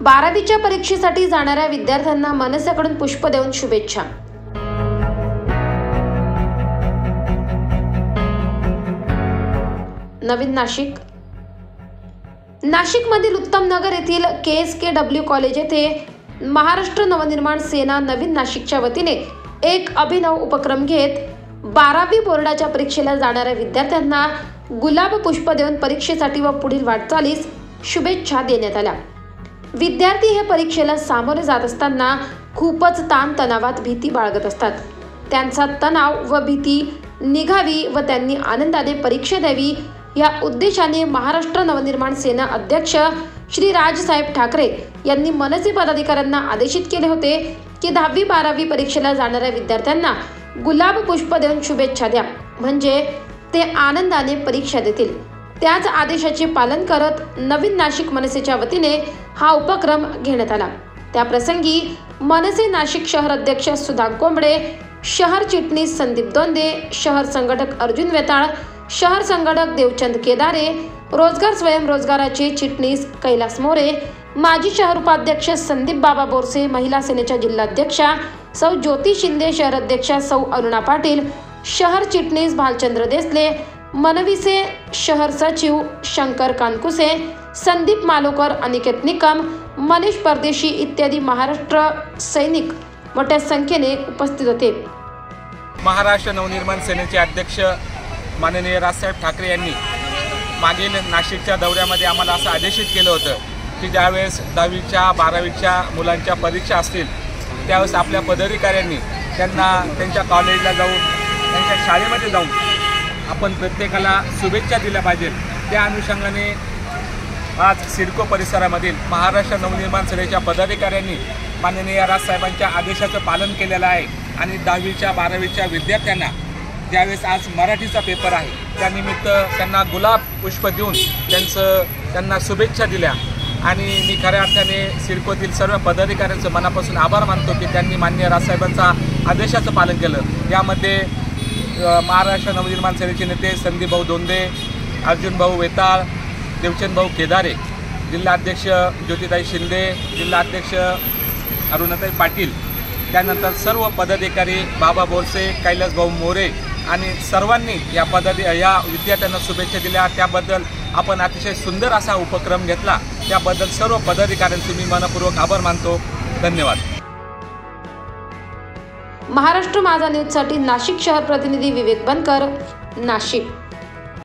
बारावीच्या परीक्षेसाठी जाणाऱ्या विद्यार्थ्यांना मनसेकडून पुष्प देऊन शुभेच्छा। नवीन नाशिकमधील उत्तम नगर येथील KSKW कॉलेज येथे महाराष्ट्र नवनिर्माण सेना नवीन नाशिकच्या वतीने एक अभिनव उपक्रम घेत 12वी बोर्डाच्या परीक्षेला जाणाऱ्या विद्यार्थ्यांना गुलाब पुष्प देऊन परीक्षेसाठी व पुढील वाटचालीस शुभेच्छा देण्यात आल्या। विद्यार्थी हे परीक्षेला सामोरे जात असताना खूपच ताणतणावात भीती बाळगत असतात। त्यांचा तणाव व भीती निघावी व त्यांनी आनंदाने परीक्षा द्यावी या उद्देशाने महाराष्ट्र नवनिर्माण सेना अध्यक्ष श्री राजसाहेब ठाकरे यांनी मनसे पदाधिकाऱ्यांना आदेशित केले होते की 10वी 12वी परीक्षेला जाणाऱ्या विद्यार्थ्यांना गुलाब पुष्प देऊन शुभेच्छा द्या, म्हणजे ते आनंदाने परीक्षा देतील। त्याच आदेशाचे पालन करत नवीन नाशिक मनसेच्या वतीने हा उपक्रम घेण्यात आला। त्या प्रसंगी मनसे नाशिक शहर अध्यक्ष सुदाम कोंबडे, शहर चिटणीस संदीप दोंदे, शहर संघटक अर्जुन वेताळ, शहर संघटक देवचंद केदारे, रोजगार स्वयंरोजगाराचे चिटणीस कैलास मोरे, माजी शहर उपाध्यक्ष संदीप बाबा बोरसे, महिला सेनेच्या जिल्हाध्यक्षा सौ ज्योती शिंदे, शहर अध्यक्षा सौ अरुणा पाटील, शहर चिटणीस भालचंद्र देसले, मनविसे शहर सचिव शंकर कानकुसे, संदीप मालोकर, अनिकेत निकम, मनीष परदेशी इत्यादी महाराष्ट्र सैनिक मोठ्या संख्येने उपस्थित होते। महाराष्ट्र नवनिर्माण सेनेचे अध्यक्ष माननीय राजसाहेब ठाकरे यांनी मागील नाशिकच्या दौऱ्यामध्ये आम्हाला असं आदेशित केलं होतं की ज्यावेळेस 10वीच्या 12वीच्या मुलांच्या परीक्षा असतील त्यावेळेस आपल्या पदाधिकाऱ्यांनी त्यांना त्यांच्या कॉलेजला जाऊन त्यांच्या शाळेमध्ये जाऊन आपण प्रत्येकाला शुभेच्छा दिल्या पाहिजेत। त्या अनुषंगाने आज सिडको परिसरामधील महाराष्ट्र नवनिर्माण सेनेच्या पदाधिकाऱ्यांनी माननीय राजसाहेबांच्या आदेशाचं पालन केलेलं आहे आणि 10वीच्या 12वीच्या विद्यार्थ्यांना ज्यावेळेस आज मराठीचा पेपर आहे त्यानिमित्त त्यांना गुलाब पुष्प देऊन त्यांना शुभेच्छा दिल्या आणि मी खऱ्या अर्थाने सिडकोतील सर्व पदाधिकाऱ्यांचं मनापासून आभार मानतो की त्यांनी माननीय राजसाहेबांचा आदेशाचं पालन केलं। यामध्ये महाराष्ट्र नवनिर्माण सेनेचे नेते संदीप भाऊ दोंदे, अर्जुन भाऊ वेताळ, देवचंद भाऊ केदारे, जिल्हाध्यक्ष ज्योतिताई शिंदे, जिल्हाध्यक्ष अरुणाताई पाटील, त्यानंतर सर्व पदाधिकारी बाबा बोरसे, कैलास भाऊ मोरे आणि सर्वांनी या विद्यार्थ्यांना शुभेच्छा दिल्या। त्याबद्दल आपण अतिशय सुंदर असा उपक्रम घेतला, त्याबद्दल सर्व पदाधिकाऱ्यांचे मी मनपूर्वक आभार मानतो। धन्यवाद। महाराष्ट्र माझा न्यूजसाठी नाशिक शहर प्रतिनिधी विवेक बनकर, नाशिक।